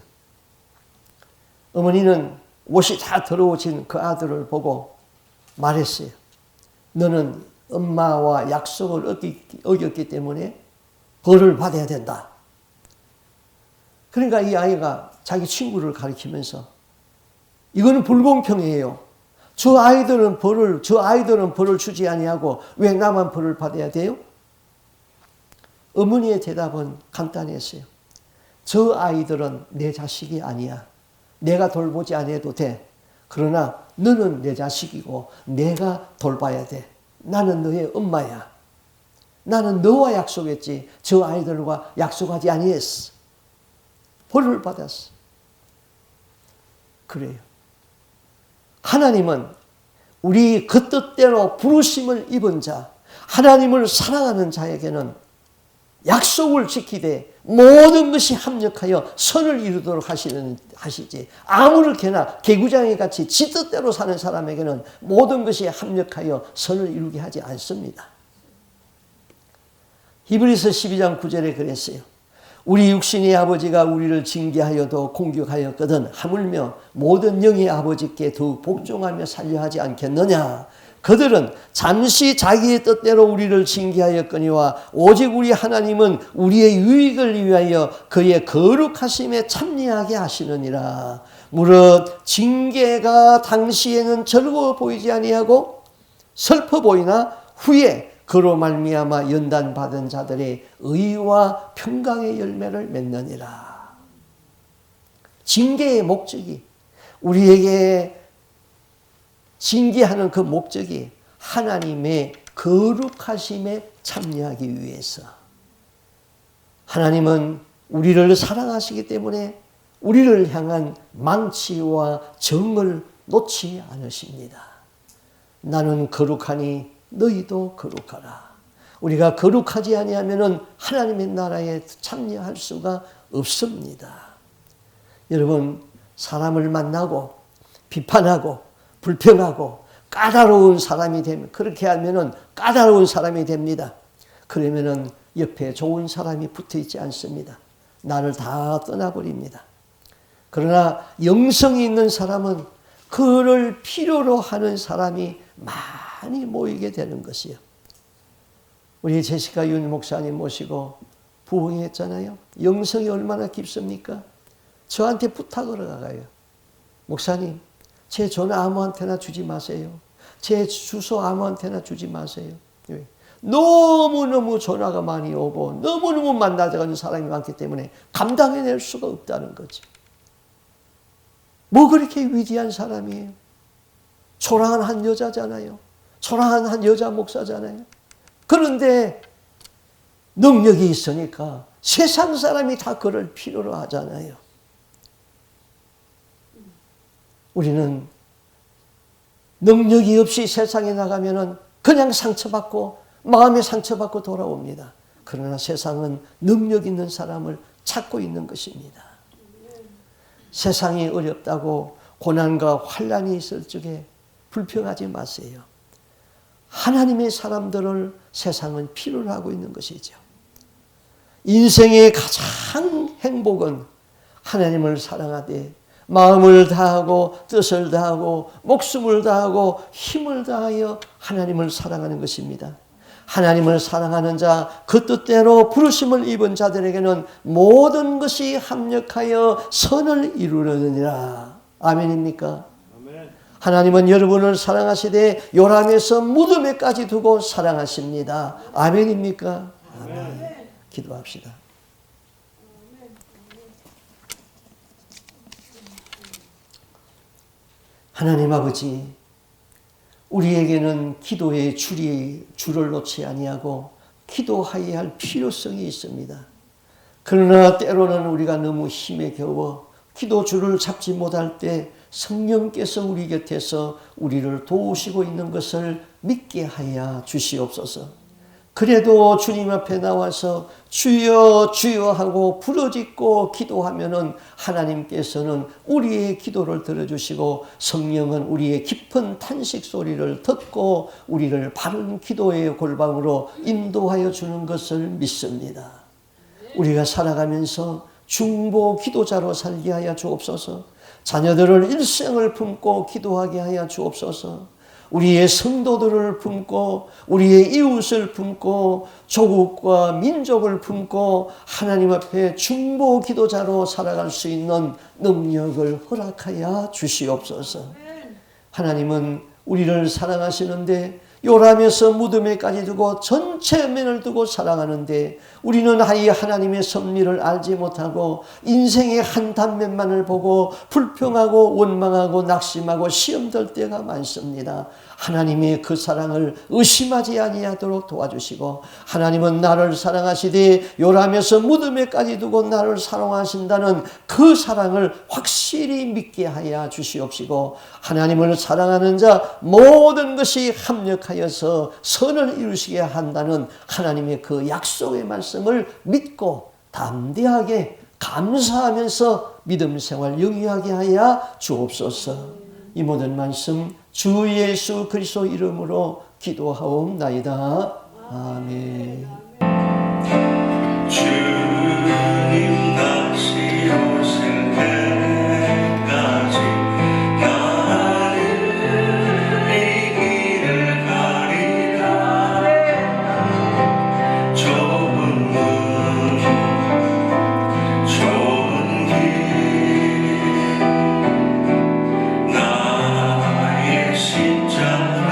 어머니는 옷이 다 더러워진 그 아들을 보고 말했어요. 너는 엄마와 약속을 어겼기 때문에 벌을 받아야 된다. 그러니까 이 아이가 자기 친구를 가리키면서 이거는 불공평해요. 저 아이들은 벌을 주지 아니하고 왜 나만 벌을 받아야 돼요? 어머니의 대답은 간단했어요. 저 아이들은 내 자식이 아니야. 내가 돌보지 않아도 돼. 그러나 너는 내 자식이고 내가 돌봐야 돼. 나는 너의 엄마야. 나는 너와 약속했지 저 아이들과 약속하지 아니했어. 벌을 받았어. 그래요. 하나님은 우리 그 뜻대로 부르심을 입은 자, 하나님을 사랑하는 자에게는 약속을 지키되 모든 것이 합력하여 선을 이루도록 하시지. 아무렇게나 개구장이 같이 지 뜻대로 사는 사람에게는 모든 것이 합력하여 선을 이루게 하지 않습니다. 히브리서 12장 9절에 그랬어요. 우리 육신의 아버지가 우리를 징계하여도 공격하였거든 하물며 모든 영의 아버지께 더욱 복종하며 살려 하지 않겠느냐. 그들은 잠시 자기의 뜻대로 우리를 징계하였거니와 오직 우리 하나님은 우리의 유익을 위하여 그의 거룩하심에 참여하게 하시느니라. 무릇 징계가 당시에는 즐거워 보이지 아니하고 슬퍼 보이나 후에 그로 말미암아 연단받은 자들의 의와 평강의 열매를 맺느니라. 징계의 목적이 우리에게 징계하는 그 목적이 하나님의 거룩하심에 참여하기 위해서. 하나님은 우리를 사랑하시기 때문에 우리를 향한 망치와 정을 놓지 않으십니다. 나는 거룩하니 너희도 거룩하라. 우리가 거룩하지 아니하면은 하나님의 나라에 참여할 수가 없습니다. 여러분, 사람을 만나고 비판하고 불평하고 까다로운 사람이 되면, 그렇게 하면은 까다로운 사람이 됩니다. 그러면은 옆에 좋은 사람이 붙어 있지 않습니다. 나를 다 떠나버립니다. 그러나 영성이 있는 사람은 그를 필요로 하는 사람이 많이 모이게 되는 것이요. 우리 제시카 윤 목사님 모시고 부흥했잖아요. 영성이 얼마나 깊습니까? 저한테 부탁을 가요. 목사님, 제 전화 아무한테나 주지 마세요. 제 주소 아무한테나 주지 마세요. 너무너무 전화가 많이 오고 너무너무 만나자는 사람이 많기 때문에 감당해낼 수가 없다는 거죠. 뭐 그렇게 위대한 사람이에요? 초라한 한 여자잖아요. 초라한 한 여자 목사잖아요. 그런데 능력이 있으니까 세상 사람이 다 그를 필요로 하잖아요. 우리는 능력이 없이 세상에 나가면은 그냥 상처받고 마음에 상처받고 돌아옵니다. 그러나 세상은 능력 있는 사람을 찾고 있는 것입니다. 세상이 어렵다고 고난과 환난이 있을 적에 불평하지 마세요. 하나님의 사람들을 세상은 필요로 하고 있는 것이죠. 인생의 가장 행복은 하나님을 사랑하되 마음을 다하고 뜻을 다하고 목숨을 다하고 힘을 다하여 하나님을 사랑하는 것입니다. 하나님을 사랑하는 자, 그 뜻대로 부르심을 입은 자들에게는 모든 것이 합력하여 선을 이루느니라. 아멘입니까? 아멘. 하나님은 여러분을 사랑하시되 요람에서 무덤에까지 두고 사랑하십니다. 아멘입니까? 아멘. 기도합시다. 하나님 아버지, 우리에게는 기도의 줄을 놓지 아니하고 기도하여야 할 필요성이 있습니다. 그러나 때로는 우리가 너무 힘에 겨워 기도 줄을 잡지 못할 때 성령께서 우리 곁에서 우리를 도우시고 있는 것을 믿게 하여 주시옵소서. 그래도 주님 앞에 나와서 주여 주여 하고 부르짖고 기도하면은 하나님께서는 우리의 기도를 들어주시고 성령은 우리의 깊은 탄식 소리를 듣고 우리를 바른 기도의 골방으로 인도하여 주는 것을 믿습니다. 우리가 살아가면서 중보 기도자로 살게 하여 주옵소서. 자녀들을 일생을 품고 기도하게 하여 주옵소서. 우리의 성도들을 품고 우리의 이웃을 품고 조국과 민족을 품고 하나님 앞에 중보 기도자로 살아갈 수 있는 능력을 허락하여 주시옵소서. 하나님은 우리를 사랑하시는데 요람에서 무덤에까지 두고 전체 면을 두고 사랑하는데 우리는 아예 하나님의 섭리를 알지 못하고 인생의 한 단면만을 보고 불평하고 원망하고 낙심하고 시험될 때가 많습니다. 하나님의 그 사랑을 의심하지 아니하도록 도와주시고 하나님은 나를 사랑하시되 요람에서 무덤에까지 두고 나를 사랑하신다는 그 사랑을 확실히 믿게 하여 주시옵시고 하나님을 사랑하는 자 모든 것이 합력하여서 선을 이루시게 한다는 하나님의 그 약속의 말씀을 믿고 담대하게 감사하면서 믿음 생활 영위하게 하여 주옵소서. 이 모든 말씀 주 예수 그리스도 이름으로 기도하옵나이다. 아멘. 주님 다시 오실 때까지 나는 이 길을 가리라. 좁은 문 좁은 길 나의 십자가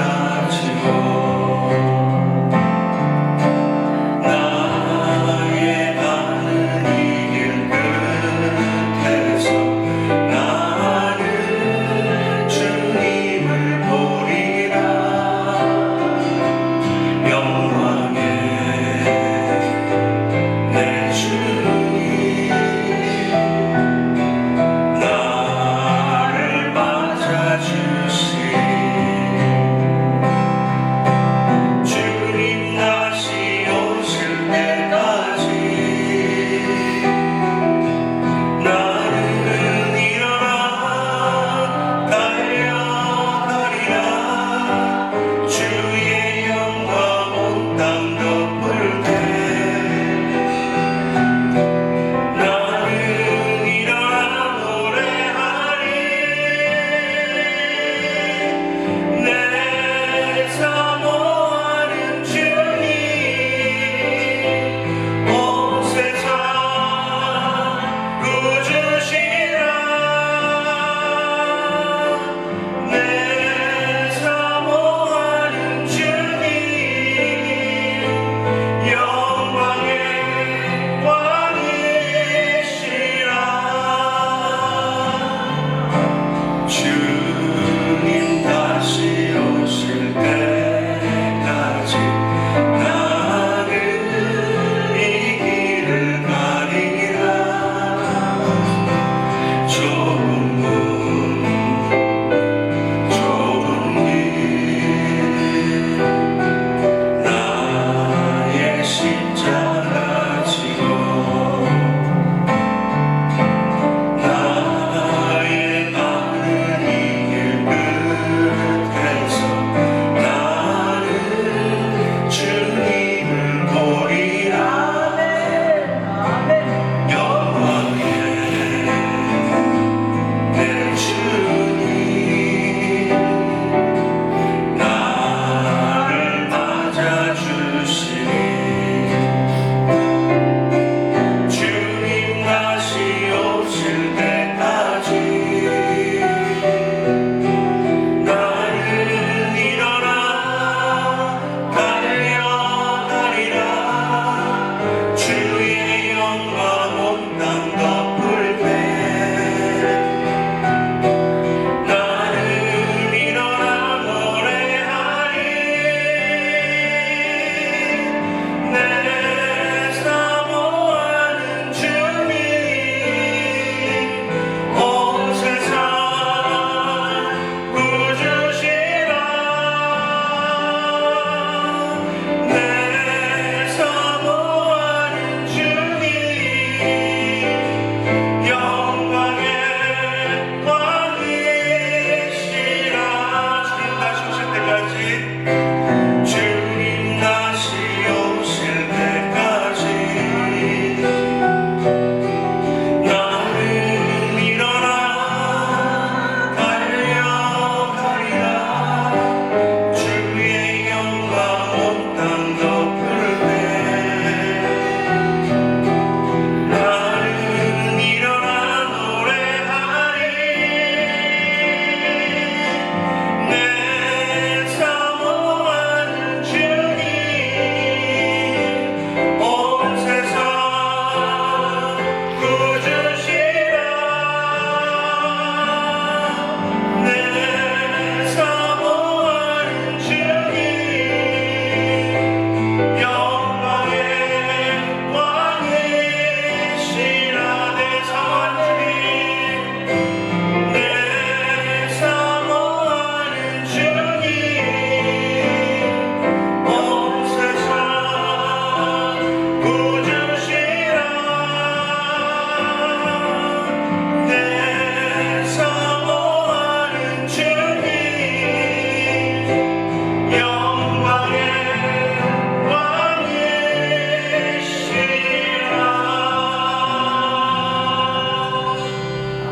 지고 구주